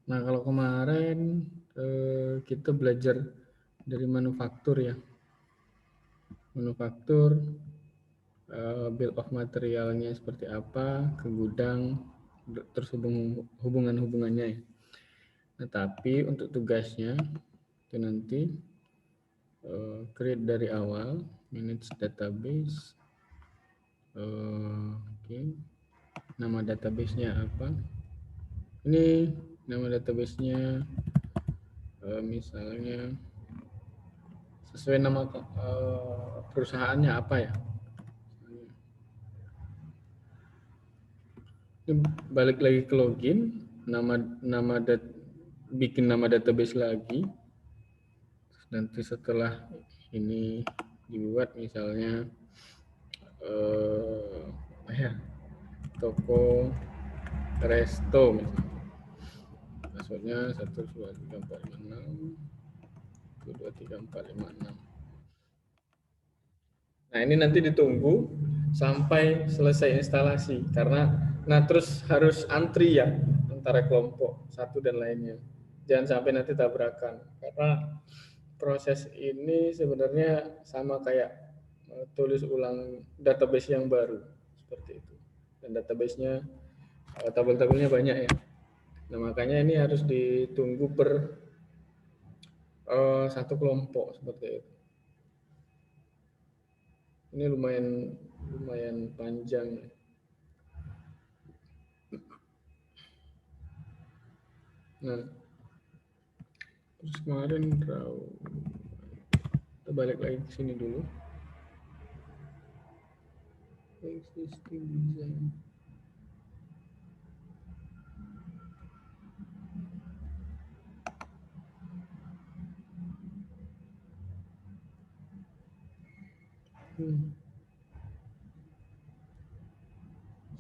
Nah, kalau kemarin kita belajar dari manufaktur ya. Manufaktur, bill of materialnya seperti apa, ke gudang, terus hubungan-hubungannya ya. Nah, tapi untuk tugasnya itu nanti create dari awal, manage database, oke. Nama database-nya apa? Ini nama database-nya misalnya sesuai nama perusahaannya apa ya? Ini balik lagi ke login, nama nama bikin nama database lagi. Nanti setelah ini dibuat misalnya ya toko resto misalnya. Passwordnya 1234561234556. Nah, ini nanti ditunggu sampai selesai instalasi karena terus harus antri ya antara kelompok satu dan lainnya. Jangan sampai nanti tabrakan karena proses ini sebenarnya sama kayak tulis ulang database yang baru seperti itu. Dan database-nya tabel-tabelnya banyak ya. Nah, makanya ini harus ditunggu per satu kelompok seperti itu. Ini lumayan lumayan panjang. Nah, terus kemarin kita balik lagi ke sini dulu. Existing design.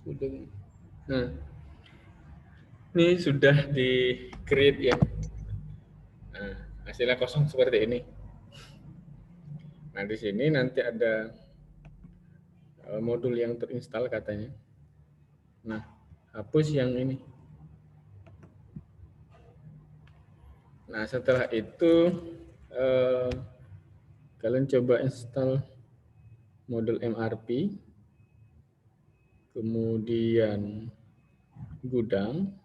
Sudah. Nah, ini sudah di create ya. Nah, hasilnya kosong seperti ini. Nah, di sini nanti ada modul yang terinstall katanya. Nah, hapus yang ini. Nah, setelah itu kalian coba install model MRP, kemudian gudang,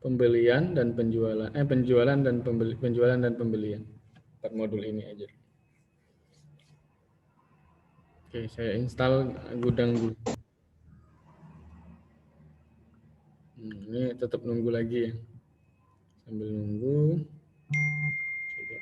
pembelian dan penjualan, penjualan dan pembelian. 4 modul ini aja. Oke, saya install gudang dulu. Ini tetap nunggu lagi ya. Sambil nunggu. Coba.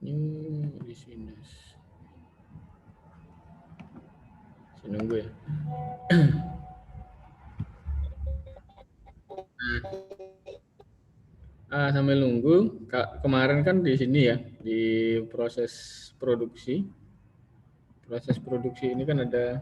New business. Saya nunggu ya. Sambil nunggu, kemarin kan di sini ya, di proses produksi. Proses produksi ini kan ada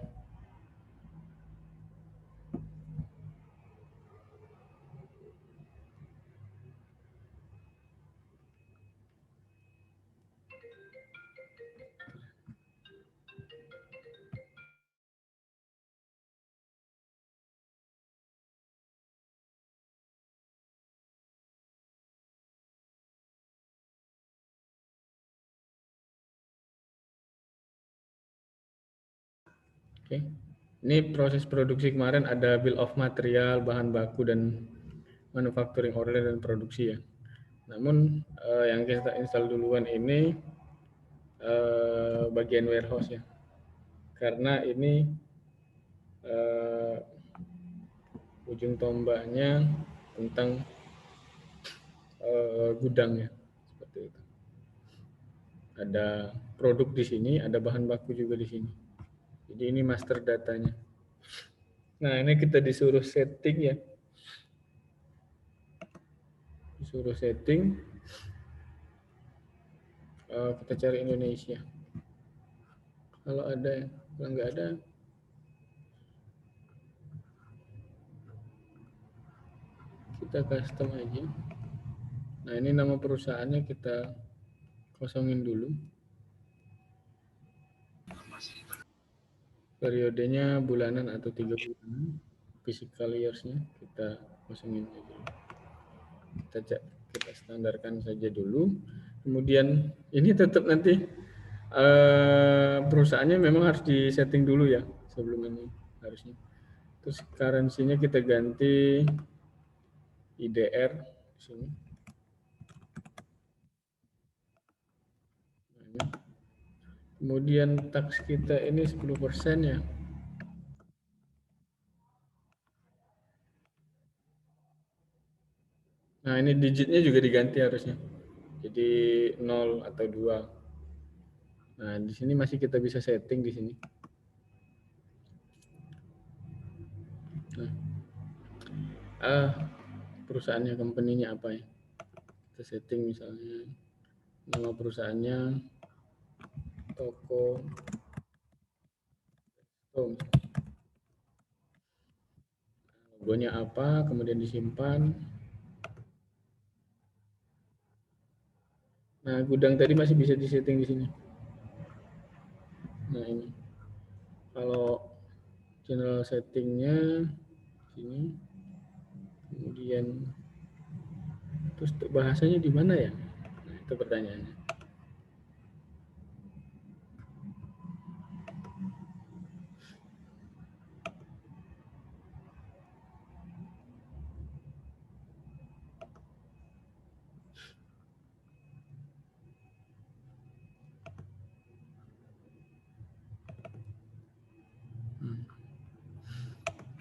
oke. Ini proses produksi kemarin ada bill of material, bahan baku dan manufacturing order dan produksi ya. Namun yang kita install duluan ini bagian warehouse ya. Karena ini ujung tombaknya tentang gudangnya seperti itu. Ada produk di sini, ada bahan baku juga di sini. Jadi ini master datanya. Nah, ini kita disuruh setting ya. Disuruh setting. Kita cari Indonesia. Kalau ada, kalau nggak ada, kita custom aja. Nah, ini nama perusahaannya kita kosongin dulu. Periodenya bulanan atau 3 bulan. Physical years-nya kita kosongin aja. Kita standarkan saja dulu. Kemudian ini tetap nanti perusahaannya memang harus disetting dulu ya sebelum ini harusnya. Terus currency-nya kita ganti IDR di sini. Kemudian tax kita ini 10% ya. Nah, ini digitnya juga diganti harusnya. Jadi 0 atau 2. Nah, di sini masih kita bisa setting di sini. Nah, perusahaannya, company-nya apa ya? Kita setting misalnya nama perusahaannya Toko Stone. Logonya apa, kemudian disimpan. Nah, gudang tadi masih bisa disetting di sini. Nah, ini. Kalau general settingnya sini. Kemudian terus bahasanya di mana ya? Nah, itu pertanyaannya.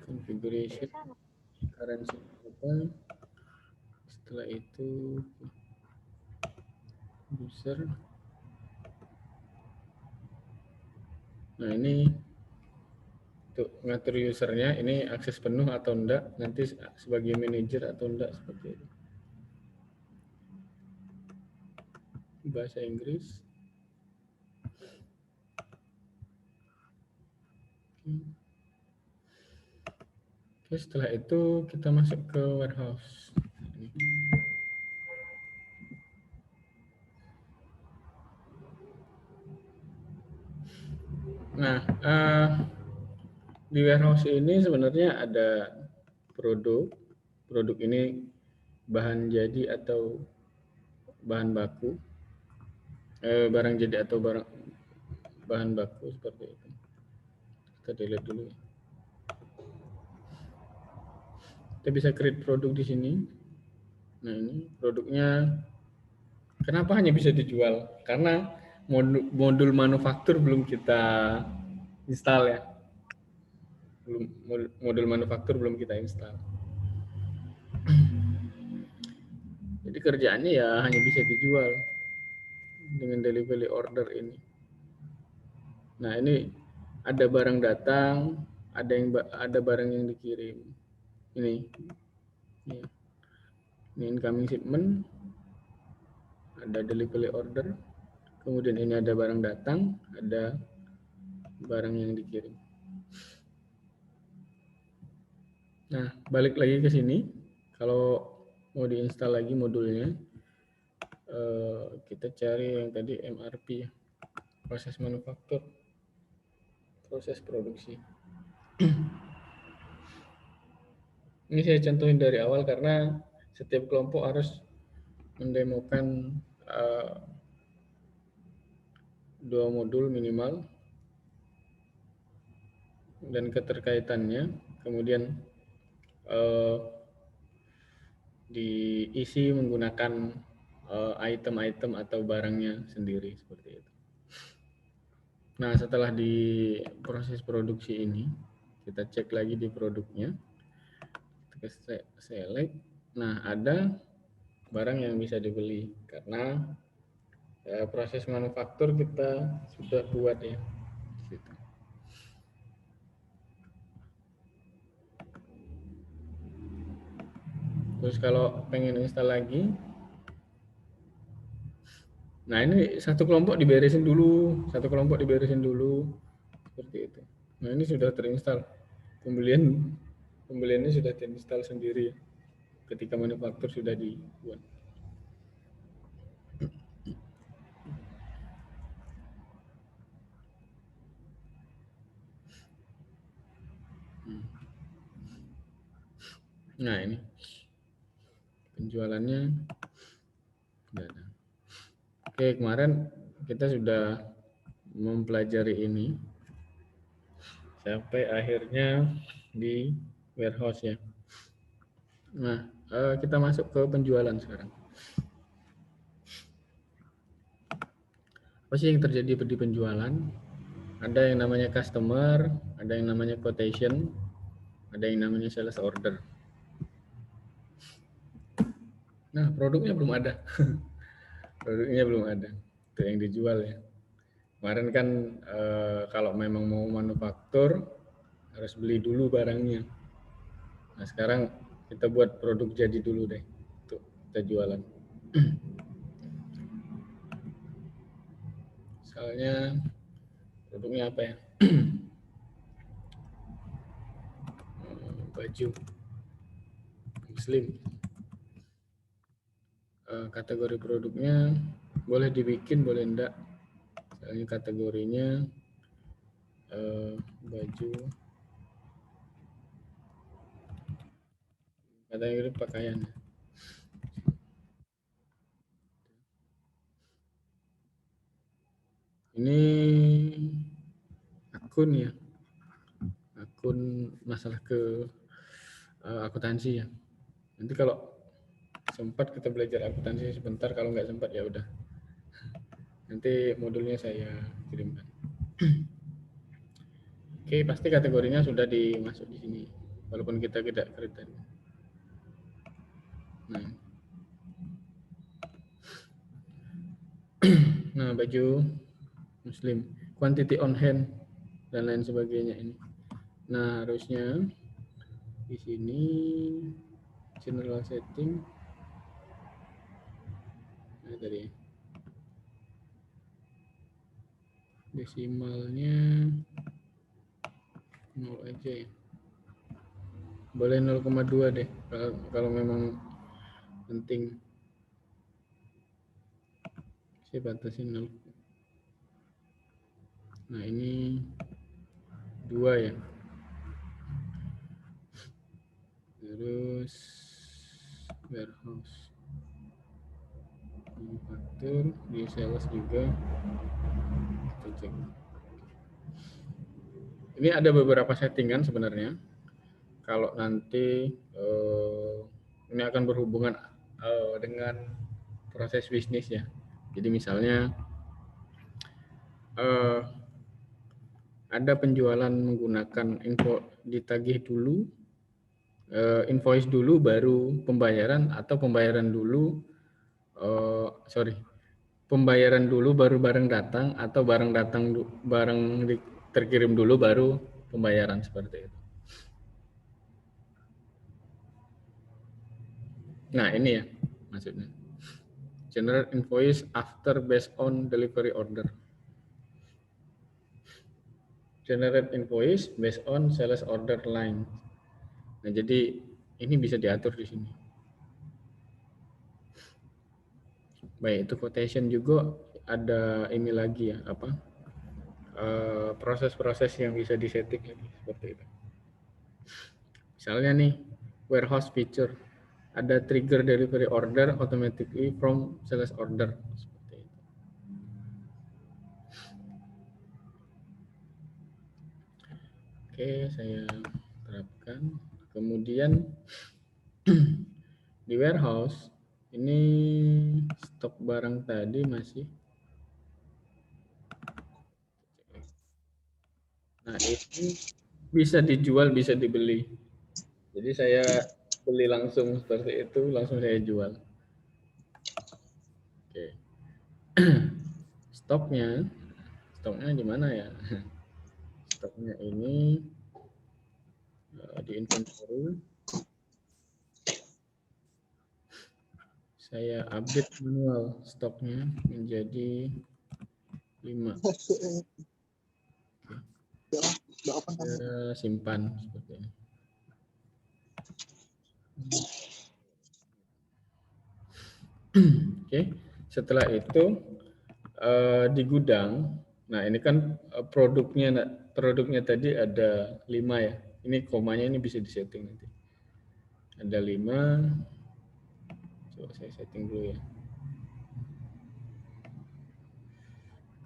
Configuration, currency apa? Setelah itu user. Nah, ini untuk ngatur usernya, ini akses penuh atau enggak, nanti sebagai manajer atau enggak, seperti itu. Bahasa Inggris. Oke, setelah itu kita masuk ke warehouse. Nah, di warehouse ini sebenarnya ada produk ini bahan jadi atau bahan baku, barang jadi atau bahan baku, seperti itu. Kita delete dulu. Kita bisa create produk di sini. Nah, ini produknya. Kenapa hanya bisa dijual? Karena modul manufaktur belum kita install ya. Modul manufaktur belum kita install. Jadi kerjaannya ya hanya bisa dijual dengan delivery order ini. Nah, ini ada barang datang, ada barang yang dikirim. Ini incoming shipment, ada delivery order, kemudian ini ada barang datang, ada barang yang dikirim. Nah, balik lagi ke sini. Kalau mau diinstal lagi modulnya, kita cari yang tadi MRP, proses manufaktur, proses produksi. Ini saya contohin dari awal karena setiap kelompok harus mendemokan 2 modul minimal dan keterkaitannya, kemudian diisi menggunakan item-item atau barangnya sendiri, seperti itu. Nah, setelah di proses produksi ini, kita cek lagi di produknya, kita select. Nah, ada barang yang bisa dibeli karena proses manufaktur kita sudah buat ya. Terus kalau pengen install lagi, nah ini satu kelompok diberesin dulu, seperti itu. Nah, ini sudah terinstall, pembeliannya sudah terinstall sendiri. ketika manufaktur sudah dibuat. Nah, ini penjualannya sudah ada. Oke, kemarin kita sudah mempelajari ini sampai akhirnya di warehouse ya. Nah, kita masuk ke penjualan sekarang. Apa sih yang terjadi di penjualan? Ada yang namanya customer, ada yang namanya quotation, ada yang namanya sales order. Nah, produknya belum ada. Produknya belum ada. Itu yang dijual ya. Kemarin kan kalau memang mau manufaktur harus beli dulu barangnya. Nah, sekarang kita buat produk jadi dulu deh. Tuh, kita jualan. Misalnya produknya apa ya? Baju muslim. Kategori produknya boleh dibikin, boleh enggak. Misalnya kategorinya baju, kategori pakaian. Ini akun ya, akun masalah ke akuntansi ya. Nanti kalau sempat kita belajar akuntansi sebentar, kalau nggak sempat ya udah. Nanti modulnya saya kirimkan. Oke, pasti kategorinya sudah dimasuk di sini, walaupun kita tidak kriteria. Nah, baju muslim, quantity on hand dan lain sebagainya ini. Nah, harusnya di sini general setting. Nah, tadi desimalnya 0 aja ya. Boleh 0,2 deh kalau memang penting. Saya batasin 0. Nah, ini 2 ya. Terus warehouse, manufaktur, di sales juga. Kita cek. Ini ada beberapa settingan sebenarnya. Kalau nanti ini akan berhubungan dengan proses bisnis ya. Jadi misalnya ada penjualan menggunakan info ditagih dulu, invoice dulu baru pembayaran, atau pembayaran dulu pembayaran dulu baru barang datang, atau barang terkirim dulu baru pembayaran, seperti itu. Nah, ini ya maksudnya. Generate invoice after based on delivery order. Generate invoice based on sales order line. Nah, jadi ini bisa diatur di sini. Baik, itu quotation juga ada ini lagi ya, apa? Proses-proses yang bisa disetting lagi seperti itu. Misalnya nih, warehouse feature, ada trigger delivery order automatically from sales order, seperti itu. Oke, saya terapkan. Kemudian di warehouse ini stok barang tadi masih. Nah, ini bisa dijual, bisa dibeli. Jadi saya beli langsung seperti itu, langsung saya jual. Oke. Stoknya di mana ya? Stoknya ini di inventory. Saya update manual stoknya menjadi 5. Saya simpan seperti ini. Oke, setelah itu di gudang. Nah, ini kan produknya tadi ada 5 ya. Ini komanya ini bisa disetting nanti. Ada 5. Coba saya setting dulu ya.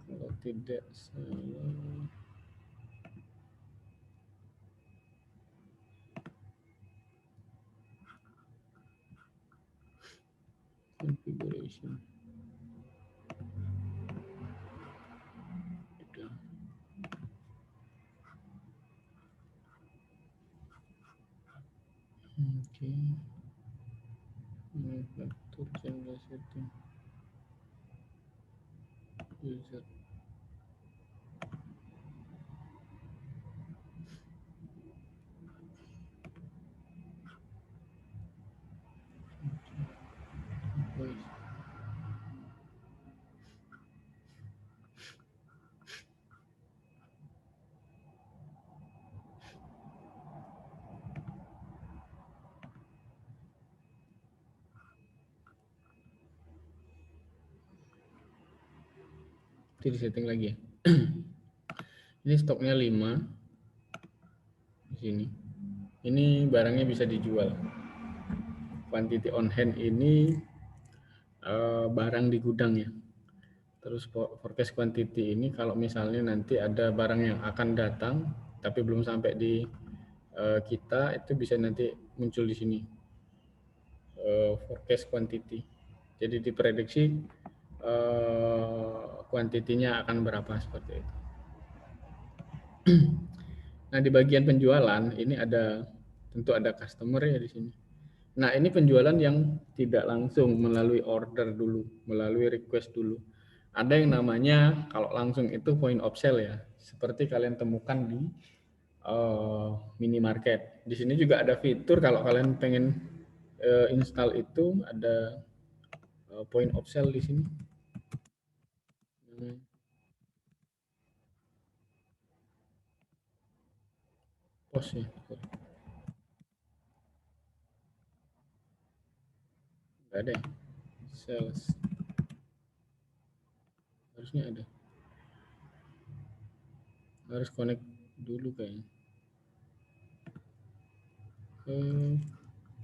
Kalau tidak salah. Configuration. Oke. Faktor channel setting. User. Voice. Itu di setting lagi ya. Ini stoknya 5 di sini. Ini barangnya bisa dijual. Quantity on hand ini barang di gudang ya. Terus forecast quantity ini kalau misalnya nanti ada barang yang akan datang tapi belum sampai di kita, itu bisa nanti muncul di sini forecast quantity. Jadi diprediksi kuantitinya akan berapa seperti itu. Nah, di bagian penjualan ini tentu ada customer ya di sini. Nah, ini penjualan yang tidak langsung melalui order dulu, melalui request dulu. Ada yang namanya kalau langsung itu point of sale ya, seperti kalian temukan di minimarket. Di sini juga ada fitur kalau kalian pengen install itu, ada point of sale di sini. Pos ya. Nggak ada ya? Sales. Harusnya ada. Harus connect dulu kayaknya.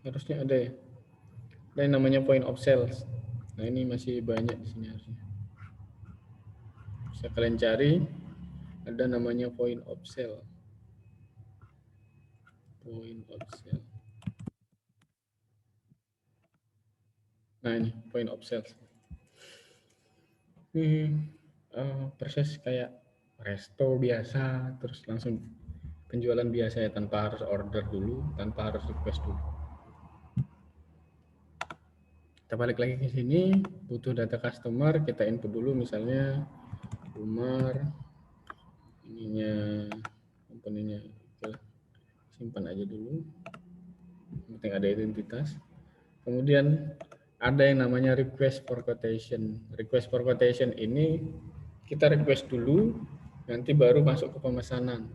Harusnya ada ya. Ada yang namanya point of sales. Nah, ini masih banyak di sini harusnya. Bisa kalian cari, ada namanya point of sale. Point of sale. Nah, ini point of sale. Proses kayak resto biasa, terus langsung penjualan biasa ya, tanpa harus order dulu, tanpa harus request dulu. Kita balik lagi ke sini, butuh data customer, kita input dulu misalnya Umar, ininya komponennya, simpan aja dulu, penting ada identitas. Kemudian ada yang namanya request for quotation. Request for quotation ini kita request dulu, nanti baru masuk ke pemesanan.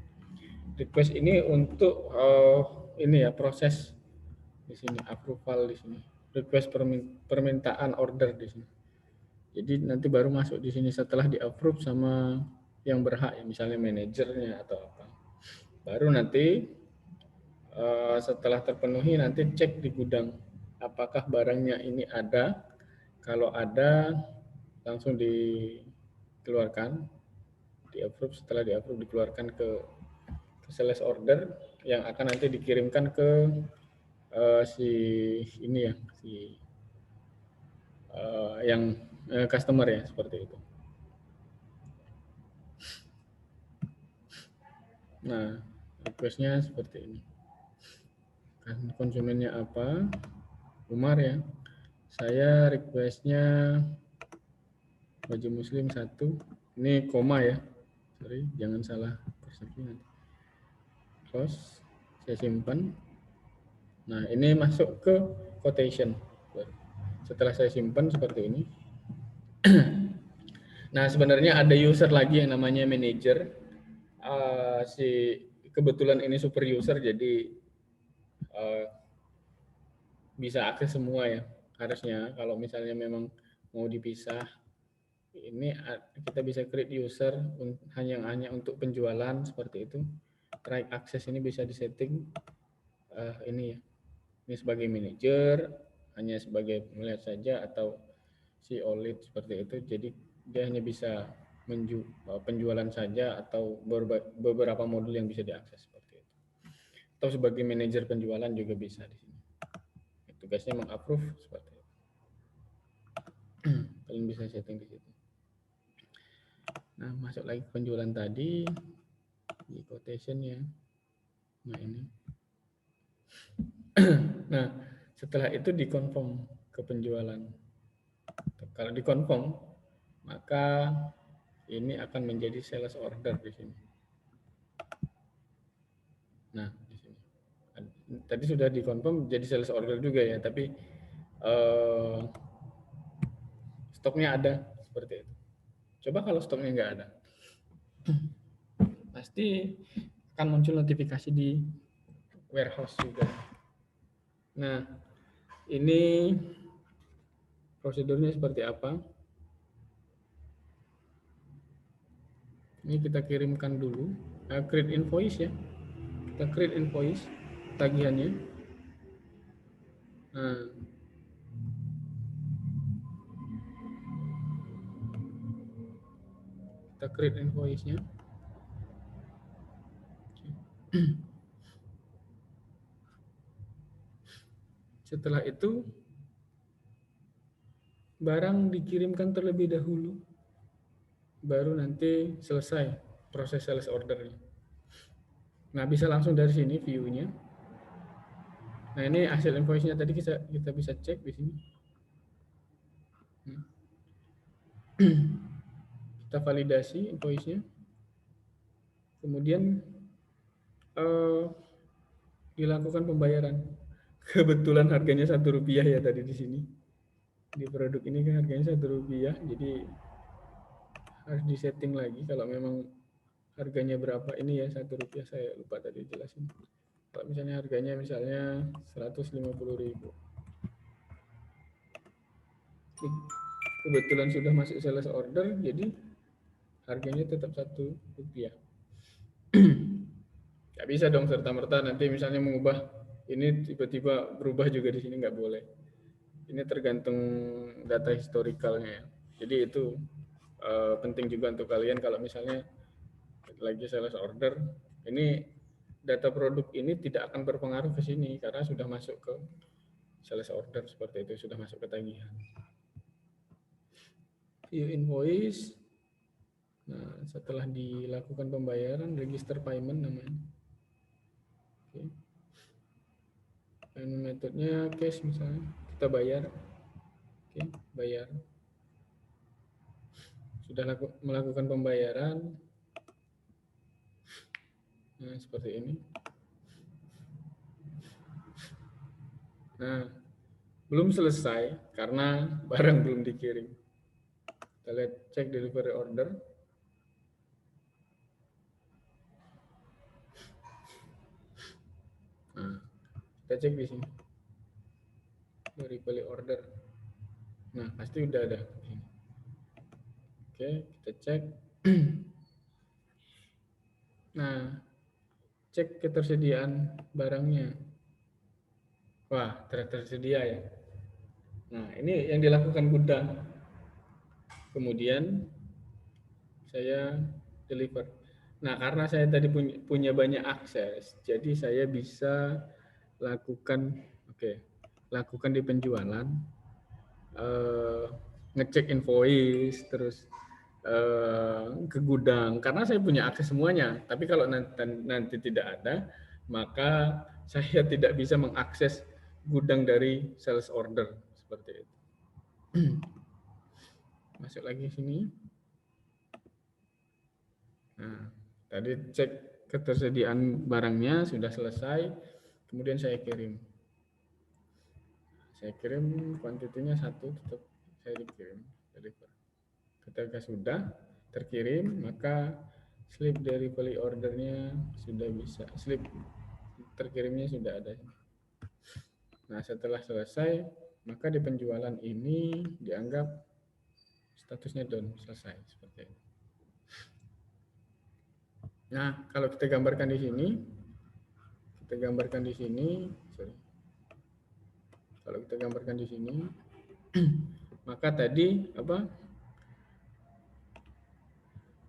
Request ini untuk ini ya, proses di sini, approval di sini, request permintaan order di sini. Jadi nanti baru masuk di sini setelah di approve sama yang berhak ya, misalnya manajernya atau apa. Baru nanti setelah terpenuhi nanti cek di gudang apakah barangnya ini ada. Kalau ada langsung dikeluarkan, di approve, setelah di approve dikeluarkan ke sales order yang akan nanti dikirimkan ke si ini ya, si yang customer ya, seperti itu. Nah, requestnya seperti ini. Konsumennya apa? Umar ya. Saya requestnya baju muslim 1. Ini koma ya. Sorry, jangan salah persepsi nanti. Close. Saya simpan. Nah, ini masuk ke quotation. Setelah saya simpan seperti ini. Nah, sebenarnya ada user lagi yang namanya manager. Kebetulan ini super user, jadi bisa akses semua ya. harusnya kalau misalnya memang mau dipisah, ini kita bisa create user hanya untuk penjualan seperti itu. Right access ini bisa disetting ini ya, ini sebagai manager, hanya sebagai melihat saja, atau si OLED seperti itu. Jadi dia hanya bisa penjualan saja, atau beberapa modul yang bisa diakses seperti itu. Atau sebagai manajer penjualan juga bisa di sini. Tugasnya mengapprove seperti itu. Kalian bisa setting di situ. Nah, masuk lagi ke penjualan tadi di quotation ya. Nah, ini. Nah, setelah itu dikonfirm ke penjualan. Kalau dikonfirm, maka ini akan menjadi sales order di sini. Nah, di sini. Tadi sudah dikonfirm jadi sales order juga ya, tapi stoknya ada seperti itu. Coba kalau stoknya nggak ada, pasti akan muncul notifikasi di warehouse juga. Nah, ini prosedurnya seperti apa? Ini kita kirimkan dulu, create invoice ya. Kita create invoice tagihannya. Nah, kita create invoice-nya. Setelah itu barang dikirimkan terlebih dahulu, baru nanti selesai proses sales ordernya. Nah, bisa langsung dari sini view-nya. Nah, ini hasil invoice-nya tadi kita bisa cek di sini. Kita validasi invoice-nya. Kemudian dilakukan pembayaran. Kebetulan harganya Rp1 ya tadi di sini. Di produk ini kan harganya Rp1, jadi harus disetting lagi kalau memang harganya berapa. Ini ya Rp1, saya lupa tadi jelasin. Kalau misalnya harganya misalnya 150.000, kebetulan sudah masuk sales order, jadi harganya tetap Rp1. Nggak bisa dong serta-merta nanti misalnya mengubah ini tiba-tiba berubah juga di sini, nggak boleh. Ini tergantung data historicalnya ya. Jadi itu penting juga untuk kalian kalau misalnya lagi sales order, ini data produk ini tidak akan berpengaruh ke sini karena sudah masuk ke sales order seperti itu, sudah masuk ke tagihan. View invoice. Nah, setelah dilakukan pembayaran, register payment namanya. Oke. Payment metodenya cash misalnya, kita bayar. Oke, bayar. Sudah melakukan pembayaran. Nah, seperti ini. Nah, belum selesai karena barang belum dikirim. Kita lihat cek delivery order. Nah, kita cek di sini. Delivery order. Nah, pasti udah ada. Oke, kita cek. Nah, cek ketersediaan barangnya. Wah, tersedia ya. Nah, ini yang dilakukan gudang. Kemudian saya deliver. Nah, karena saya tadi punya banyak akses, jadi saya bisa lakukan lakukan di penjualan, ngecek invoice, terus ke gudang karena saya punya akses semuanya. Tapi kalau nanti tidak ada, maka saya tidak bisa mengakses gudang dari sales order seperti itu. Masuk lagi sini. Nah, tadi cek ketersediaan barangnya sudah selesai, kemudian saya kirim. Saya kirim kuantitinya 1, tetap saya dikirim, deliver. Ketika sudah terkirim, maka slip delivery ordernya sudah bisa, slip terkirimnya sudah ada. Nah, setelah selesai, maka di penjualan ini dianggap statusnya down, selesai seperti itu. Nah, kalau kita gambarkan di sini, sorry. Kalau kita gambarkan di sini, maka tadi apa?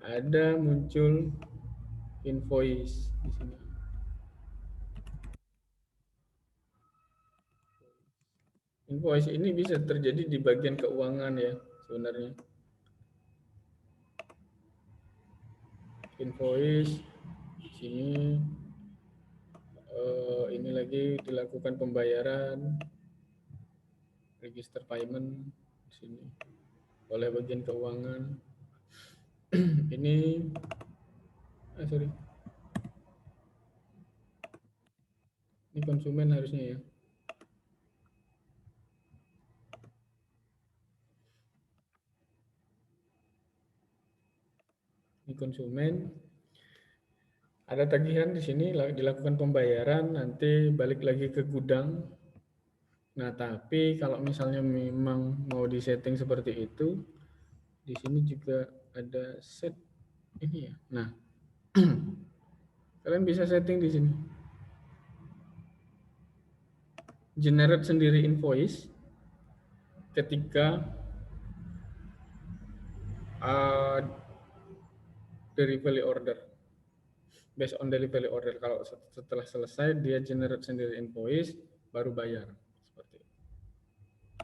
Ada muncul invoice di sini. Invoice ini bisa terjadi di bagian keuangan ya sebenarnya. Invoice di sini ini lagi dilakukan pembayaran, register payment di sini oleh bagian keuangan. Ini sorry. Ini konsumen harusnya ya. Ini konsumen. Ada tagihan di sini dilakukan pembayaran, nanti balik lagi ke gudang. Nah, tapi kalau misalnya memang mau disetting seperti itu, di sini juga ada set ini ya. Nah, kalian bisa setting di sini. Generate sendiri invoice ketika delivery order. Based on delivery order, kalau setelah selesai dia generate sendiri invoice, baru bayar. Seperti itu.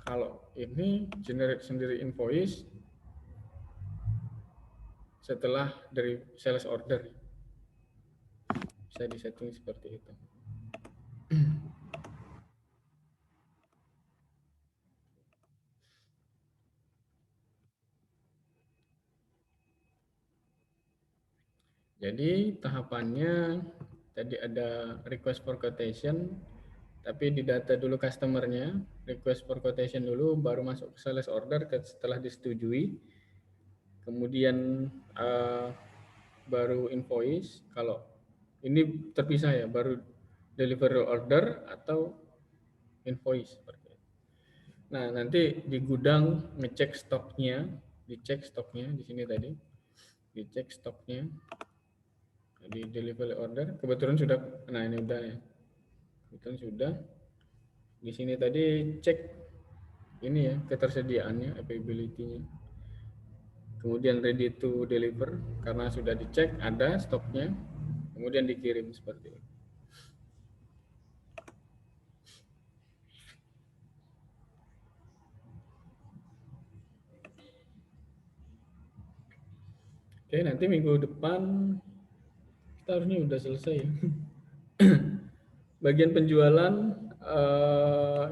Kalau ini generate sendiri invoice setelah dari sales order, bisa disetting seperti itu. Jadi tahapannya tadi ada request for quotation, tapi didata dulu customernya, request for quotation dulu, baru masuk ke sales order setelah disetujui, kemudian baru invoice. Kalau ini terpisah ya, baru delivery order atau invoice. Nah, nanti di gudang ngecek stoknya, dicek stoknya di sini tadi, dicek stoknya. Di delivery order kebetulan sudah, nah ini udah ya, kebetulan sudah. Di sini tadi cek ini ya, ketersediaannya, availability-nya, kemudian ready to deliver karena sudah dicek ada stoknya, kemudian dikirim seperti itu. Oke, nanti minggu depan kita harusnya udah selesai ya. Bagian penjualan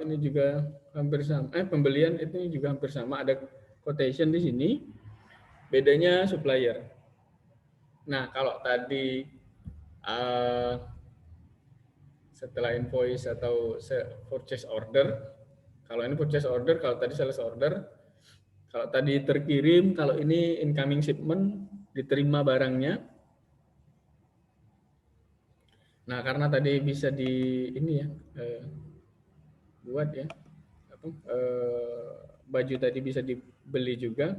ini juga hampir sama. Pembelian itu juga hampir sama. Ada quotation di sini. Bedanya supplier. Nah, kalau tadi setelah invoice atau purchase order, kalau ini purchase order, kalau tadi sales order, kalau tadi terkirim, kalau ini incoming shipment, diterima barangnya. Nah, karena tadi bisa di ini ya, buat ya, baju tadi bisa dibeli juga.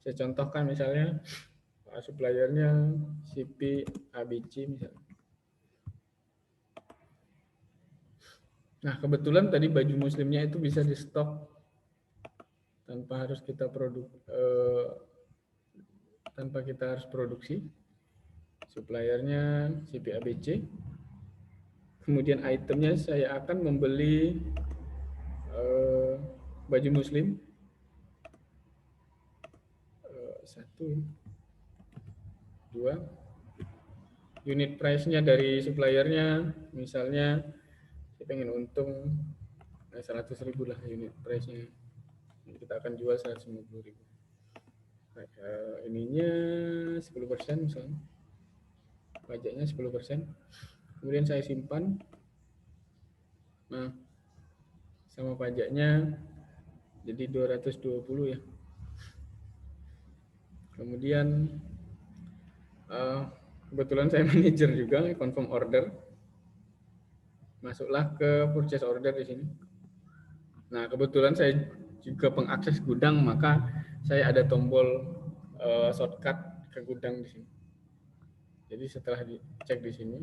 Saya contohkan misalnya suppliernya CP ABC misalnya. Nah, kebetulan tadi baju muslimnya itu bisa di stok tanpa harus kita tanpa kita harus produksi. Suppliernya CP ABC. Kemudian itemnya saya akan membeli baju muslim satu, dua. Unit price-nya dari suppliernya, misalnya saya pengen untung 100.000 lah unit price-nya. Kita akan jual 150.000. Ininya 10% misalnya, pajaknya 10%. Kemudian saya simpan. Nah, sama pajaknya jadi 220 ya. Kemudian kebetulan saya manajer juga, confirm order. Masuklah ke purchase order di sini. Nah, kebetulan saya juga pengakses gudang, maka saya ada tombol shortcut ke gudang di sini. Jadi setelah dicek di sini,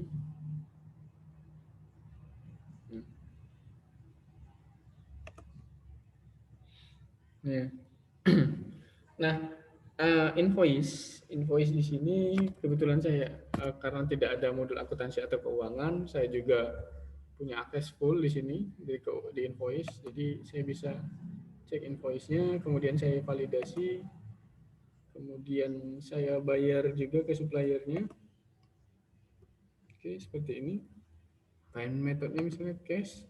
ya. Nah, invoice di sini kebetulan saya karena tidak ada modul akuntansi atau keuangan, saya juga punya akses full di sini di invoice. Jadi saya bisa cek invoice-nya, kemudian saya validasi, kemudian saya bayar juga ke suppliernya. Oke, seperti ini. Payment methodnya misalnya cash.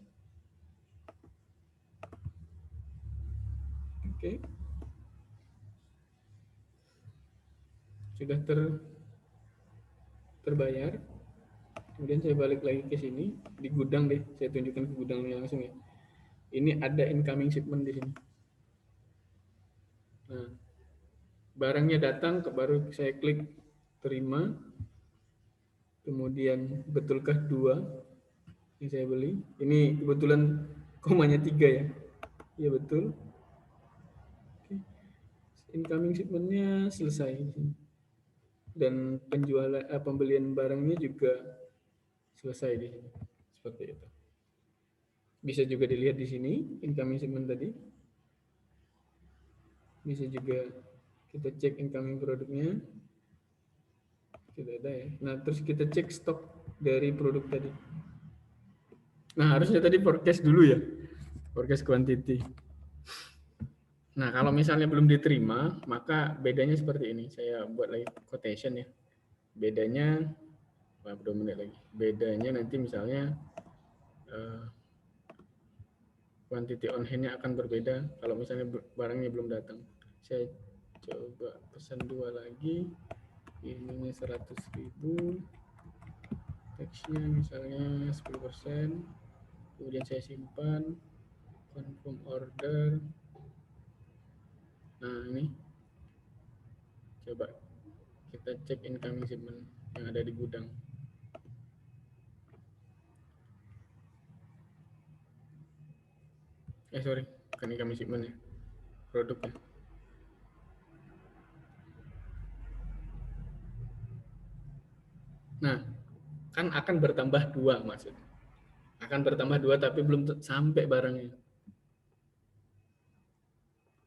Oke. Sudah terbayar. Kemudian saya balik lagi ke sini di gudang deh. Saya tunjukkan ke gudangnya langsung ya. Ini ada incoming shipment di sini. Nah, barangnya datang, baru saya klik terima. Kemudian betulkah 2 yang saya beli? Ini kebetulan komanya 3 ya. Iya betul. Oke. Incoming shipment-nya selesai di sini. Dan pembelian barangnya juga selesai di sini. Seperti itu. Bisa juga dilihat di sini incoming shipment tadi. Bisa juga kita cek incoming produknya. Tidak ada ya. Nah, terus kita cek stok dari produk tadi. Nah, harusnya tadi forecast dulu ya. Forecast quantity. Nah, kalau misalnya belum diterima, maka bedanya seperti ini. Saya buat lagi quotation ya. Bedanya, berapa menit lagi. Bedanya nanti misalnya quantity on hand-nya akan berbeda kalau misalnya barangnya belum datang. Saya coba pesan 2 lagi. Ini 100.000. Teksnya misalnya 10%. Kemudian saya simpan. Confirm order. Nah, ini coba kita cek incoming shipment yang ada di gudang. Sorry, bukan incoming shipment ya, produknya. Nah, kan akan bertambah 2 maksudnya. Akan bertambah 2 tapi belum sampai barangnya.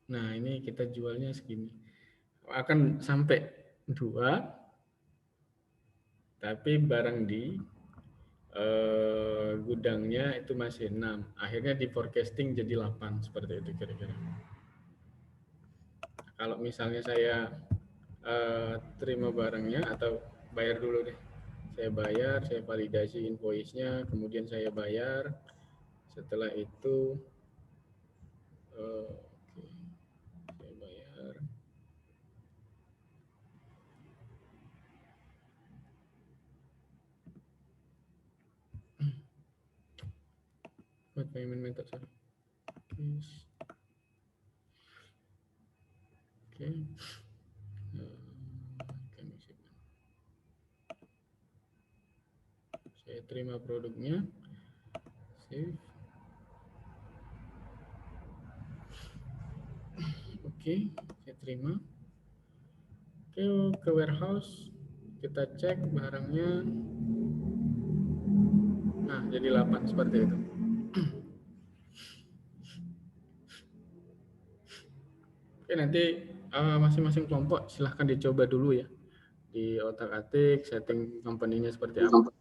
Nah, ini kita jualnya segini. Akan sampai 2, tapi barang di gudangnya itu masih 6. Akhirnya di forecasting jadi 8, seperti itu kira-kira. Kalau misalnya saya terima barangnya atau bayar dulu deh. Saya bayar, saya validasi invoice-nya, kemudian saya bayar. Setelah itu saya bayar. What payment method, sorry. Oke. Saya terima produknya. Save. Oke, saya terima. Oke, ke warehouse. Kita cek barangnya. Nah, jadi 8 seperti itu. Oke, nanti masing-masing kelompok silahkan dicoba dulu ya. Di otak-atik, setting company-nya seperti apa.